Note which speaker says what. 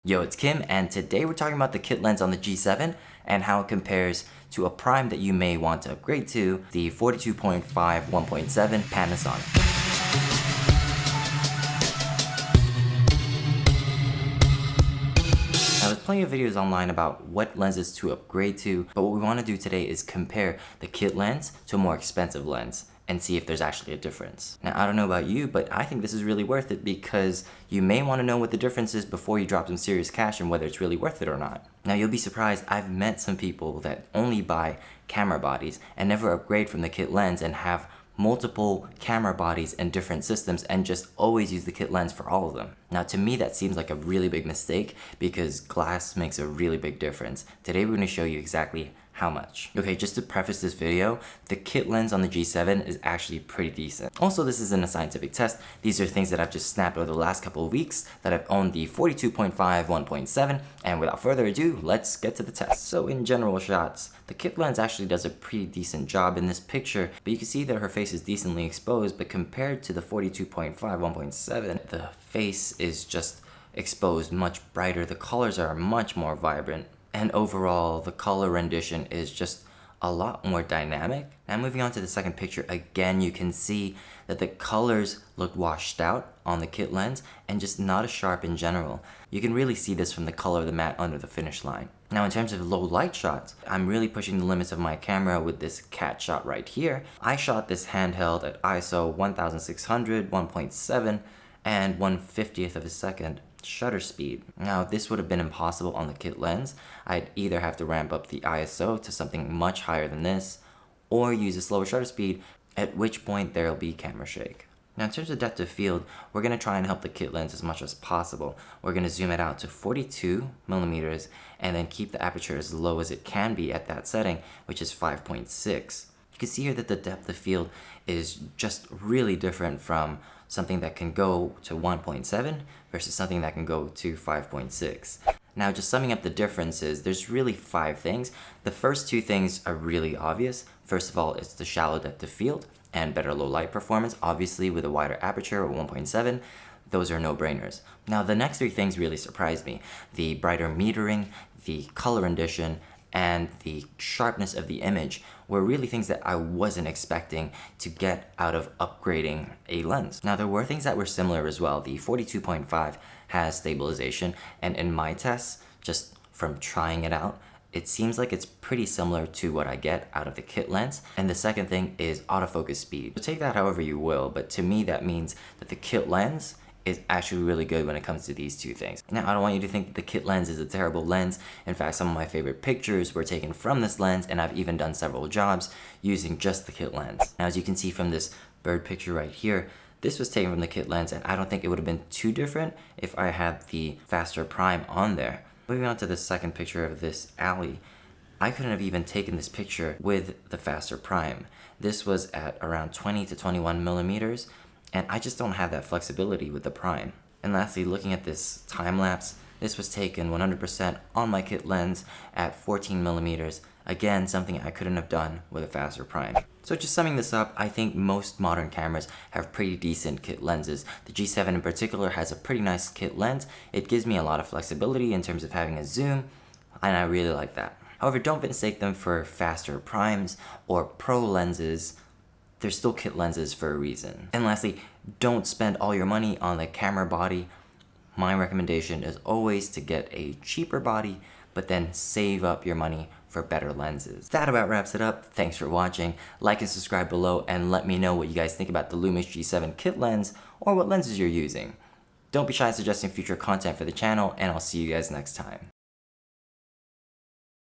Speaker 1: Yo, it's Kim, and today we're talking about the kit lens on the G7 and how it compares to a prime that you may want to upgrade to, the 42.5 1.7 Panasonic. Now, there's plenty of videos online about what lenses to upgrade to, but what we want to do today is compare the kit lens to a more expensive lens and see if there's actually a difference. Now, I don't know about you, but I think this is really worth it because you may want to know what the difference is before you drop some serious cash and whether it's really worth it or not. Now, you'll be surprised, I've met some people that only buy camera bodies and never upgrade from the kit lens and have multiple camera bodies and different systems and just always use the kit lens for all of them. Now, to me, that seems like a really big mistake because glass makes a really big difference. Today, we're going to show you exactly how much. Okay, just to preface this video, the kit lens on the G7 is actually pretty decent. Also, this isn't a scientific test. These are things that I've just snapped over the last couple of weeks that I've owned the 42.5 1.7, and without further ado, let's get to the test. So in general shots, the kit lens actually does a pretty decent job in this picture, but you can see that her face is decently exposed, but compared to the 42.5 1.7, the face is just exposed much brighter. The colors are much more vibrant. And overall, the color rendition is just a lot more dynamic. Now moving on to the second picture, again, you can see that the colors look washed out on the kit lens and just not as sharp in general. You can really see this from the color of the matte under the finish line. Now in terms of low light shots, I'm really pushing the limits of my camera with this cat shot right here. I shot this handheld at ISO 1600, 1.7, and 1/50th of a second shutter speed. Now this would have been impossible on the kit lens. I'd either have to ramp up the ISO to something much higher than this or use a slower shutter speed, at which point there'll be camera shake. Now in terms of depth of field, we're going to try and help the kit lens as much as possible. We're going to zoom it out to 42 millimeters and then keep the aperture as low as it can be at that setting, which is 5.6. You can see here that the depth of field is just really different from something that can go to 1.7 versus something that can go to 5.6. Now, just summing up the differences, there's really 5 things. The first 2 things are really obvious. First of all, it's the shallow depth of field and better low light performance. Obviously, with a wider aperture at 1.7, those are no-brainers. Now, the next 3 things really surprised me. The brighter metering, the color rendition, and the sharpness of the image were really things that I wasn't expecting to get out of upgrading a lens. Now there were things that were similar as well. The 42.5 has stabilization, and in my tests, just from trying it out, it seems like it's pretty similar to what I get out of the kit lens. And the second thing is autofocus speed. So take that however you will, but to me that means that the kit lens is actually really good when it comes to these 2 things. Now, I don't want you to think that the kit lens is a terrible lens. In fact, some of my favorite pictures were taken from this lens, and I've even done several jobs using just the kit lens. Now, as you can see from this bird picture right here, this was taken from the kit lens, and I don't think it would have been too different if I had the faster prime on there. Moving on to the second picture of this alley, I couldn't have even taken this picture with the faster prime. This was at around 20 to 21 millimeters, and I just don't have that flexibility with the prime. And lastly, looking at this time lapse, this was taken 100% on my kit lens at 14 millimeters. Again, something I couldn't have done with a faster prime. So just summing this up, I think most modern cameras have pretty decent kit lenses. The G7 in particular has a pretty nice kit lens. It gives me a lot of flexibility in terms of having a zoom, and I really like that. However, don't mistake them for faster primes or pro lenses. They're still kit lenses for a reason. And lastly, don't spend all your money on the camera body. My recommendation is always to get a cheaper body, but then save up your money for better lenses. That about wraps it up. Thanks for watching. Like and subscribe below and let me know what you guys think about the Lumix G7 kit lens or what lenses you're using. Don't be shy in suggesting future content for the channel, and I'll see you guys next time.